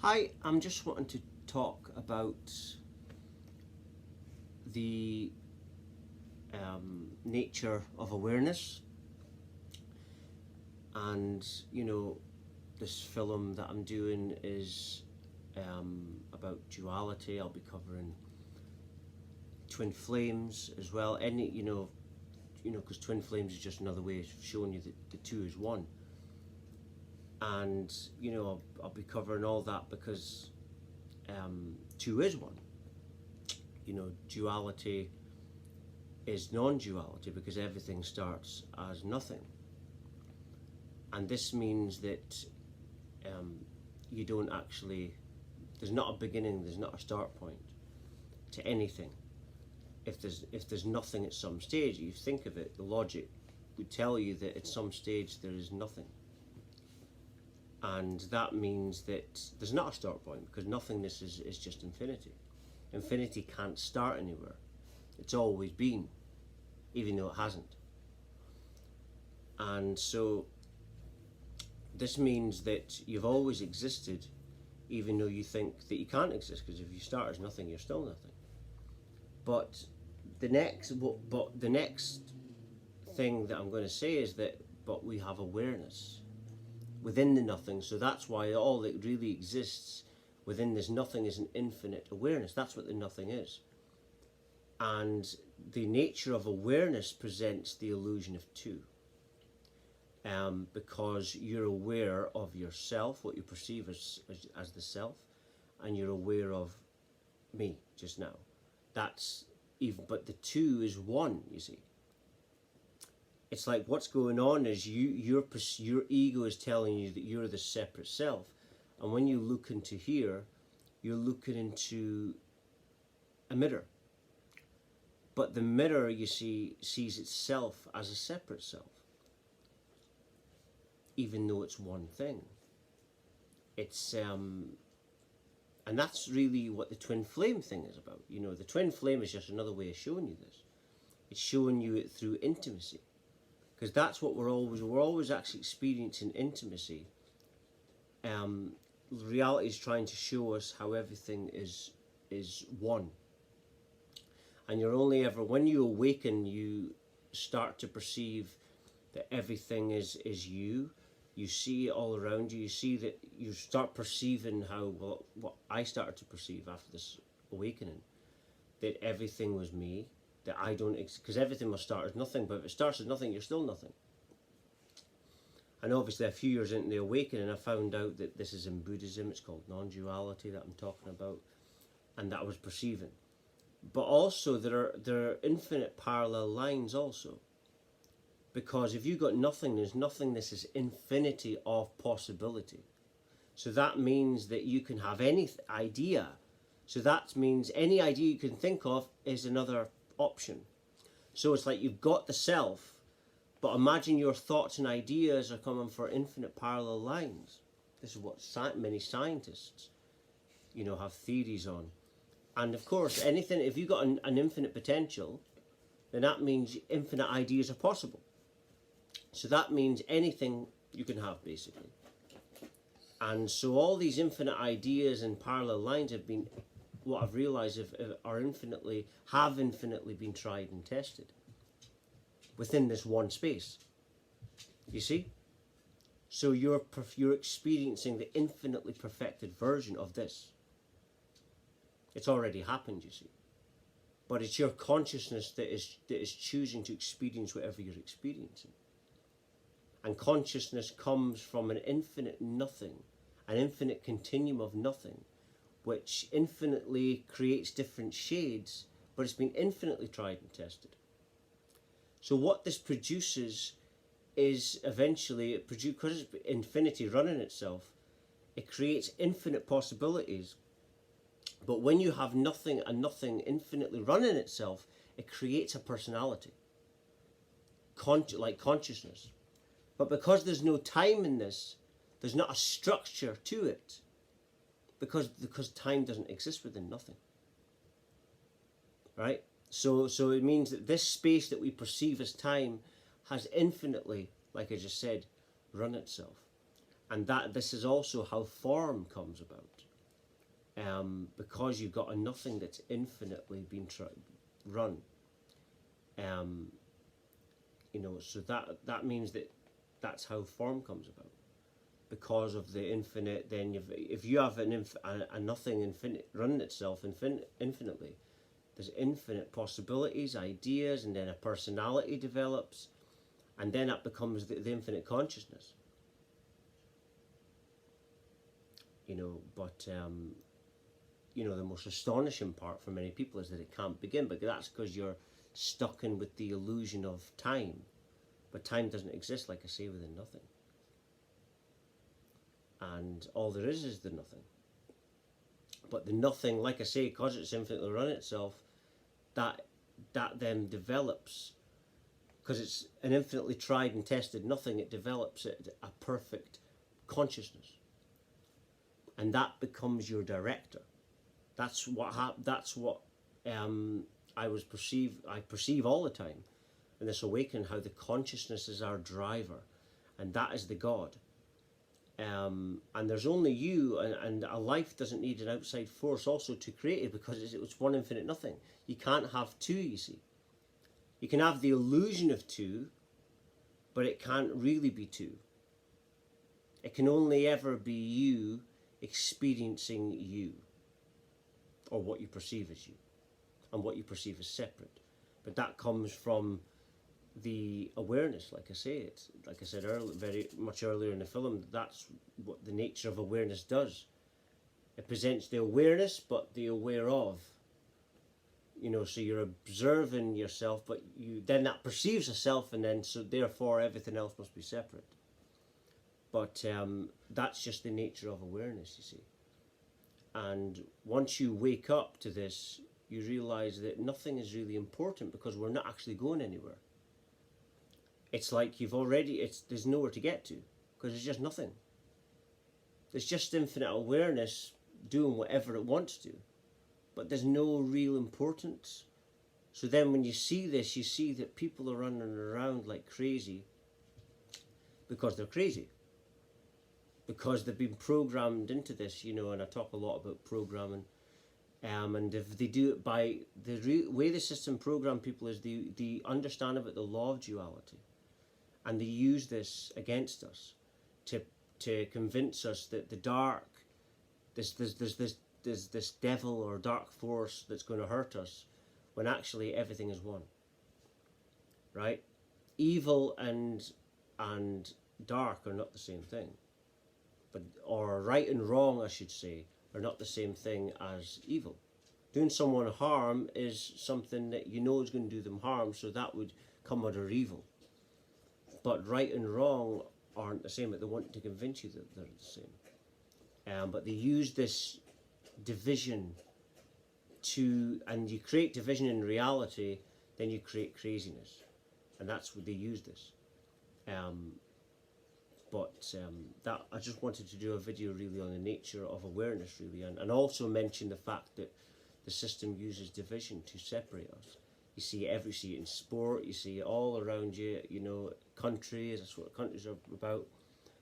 Hi, I'm just wanting to talk about the nature of awareness, and this film that I'm doing is about duality. I'll be covering twin flames as well. Because twin flames is just another way of showing you that the two is one, and I'll be covering all that because two is one. Duality is non-duality because everything starts as nothing, and this means that you don't actually, there's not a beginning, there's not a start point to anything. If there's nothing at some stage, you think of it, the logic would tell you that at some stage there is nothing, and that means that there's not a start point because nothingness is just infinity. Infinity can't start anywhere. It's always been, even though it hasn't. And so this means that you've always existed, even though you think that you can't exist, because if you start as nothing, you're still nothing. But the next thing that I'm going to say is that, but we have awareness within the nothing. So that's why all that really exists within this nothing is an infinite awareness. That's what the nothing is. And the nature of awareness presents the illusion of two. Because you're aware of yourself, what you perceive as the self, and you're aware of me just now. That's even, but the two is one, you see. It's like what's going on is your ego is telling you that you're the separate self. And when you look into here, you're looking into a mirror. But the mirror, you see, sees itself as a separate self, even though it's one thing. It's and that's really what the twin flame thing is about. The twin flame is just another way of showing you this. It's showing you it through intimacy, because that's what we're always actually experiencing intimacy. Reality is trying to show us how everything is one. And you're only ever, when you awaken, you start to perceive that everything is you. You see it all around you. You see that you start perceiving what I started to perceive after this awakening, that everything was me, that I don't, because everything must start as nothing, but if it starts as nothing, you're still nothing. And obviously a few years into the awakening, I found out that this is in Buddhism. It's called non-duality that I'm talking about, and that I was perceiving. But also there are infinite parallel lines also, because if you've got nothingness, nothingness is infinity of possibility. So that means that you can have any idea. So that means any idea you can think of is another option. So it's like you've got the self, but imagine your thoughts and ideas are coming for infinite parallel lines. This is what many scientists, have theories on. And of course, anything, if you've got an infinite potential, then that means infinite ideas are possible. So that means anything you can have, basically. And so all these infinite ideas and parallel lines have been, what I've realized, have infinitely been tried and tested within this one space. You see? So you're experiencing the infinitely perfected version of this. It's already happened, you see. But it's your consciousness that is choosing to experience whatever you're experiencing. And consciousness comes from an infinite nothing, an infinite continuum of nothing, which infinitely creates different shades, but it's been infinitely tried and tested. So what this produces is eventually, because it's infinity running itself, it creates infinite possibilities. But when you have nothing and nothing infinitely running itself, it creates a personality, like consciousness. But because there's no time in this, there's not a structure to it, because time doesn't exist within nothing. Right? So it means that this space that we perceive as time has infinitely, like I just said, run itself. And this is also how form comes about. because you've got a nothing that's infinitely been run. So that means that's how form comes about. Because of the infinite, then if you have a nothing infinite running itself infinitely, there's infinite possibilities, ideas, and then a personality develops, and then that becomes the infinite consciousness. But the most astonishing part for many people is that it can't begin, but that's because you're stuck in with the illusion of time. But time doesn't exist, like I say, within nothing. And all there is the nothing. But the nothing, like I say, because it's infinitely running itself, that then develops, because it's an infinitely tried and tested nothing, it develops a perfect consciousness. And that becomes your director. That's what I perceive all the time in this awakening, how the consciousness is our driver, and that is the God. And there's only you, and a life doesn't need an outside force also to create it, because it's one infinite nothing. You can't have two, you see. You can have the illusion of two, but it can't really be two. It can only ever be you experiencing you, or what you perceive as you, and what you perceive as separate. But that comes from the awareness, like I said earlier, very much earlier in the film. That's what the nature of awareness does. It presents the awareness, but the aware of. So you're observing yourself, but then that perceives a self, and then so therefore everything else must be separate. But that's just the nature of awareness, you see. And once you wake up to this, you realize that nothing is really important, because we're not actually going anywhere. It's like there's nowhere to get to, because there's just nothing. There's just infinite awareness doing whatever it wants to, but there's no real importance. So then when you see this, you see that people are running around like crazy because they're crazy. Because they've been programmed into this, and I talk a lot about programming. And if they do it by the way the system programmed people is they understand about the law of duality. And they use this against us to convince us that the dark, there's this devil or dark force that's going to hurt us, when actually everything is one. Right? Evil and dark are not the same thing. Or right and wrong, I should say, are not the same thing as evil. Doing someone harm is something that is going to do them harm, so that would come under evil. But right and wrong aren't the same, but they want to convince you that they're the same. But they use this division and you create division in reality, then you create craziness. And that's what they use this. That I just wanted to do a video really on the nature of awareness, really, and also mention the fact that the system uses division to separate us. You see it in sport, you see it all around you, countries, that's what countries are about.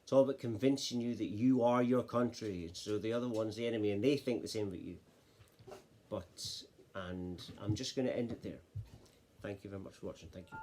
It's all about convincing you that you are your country, so the other one's the enemy, and they think the same about you. And I'm just going to end it there. Thank you very much for watching. Thank you.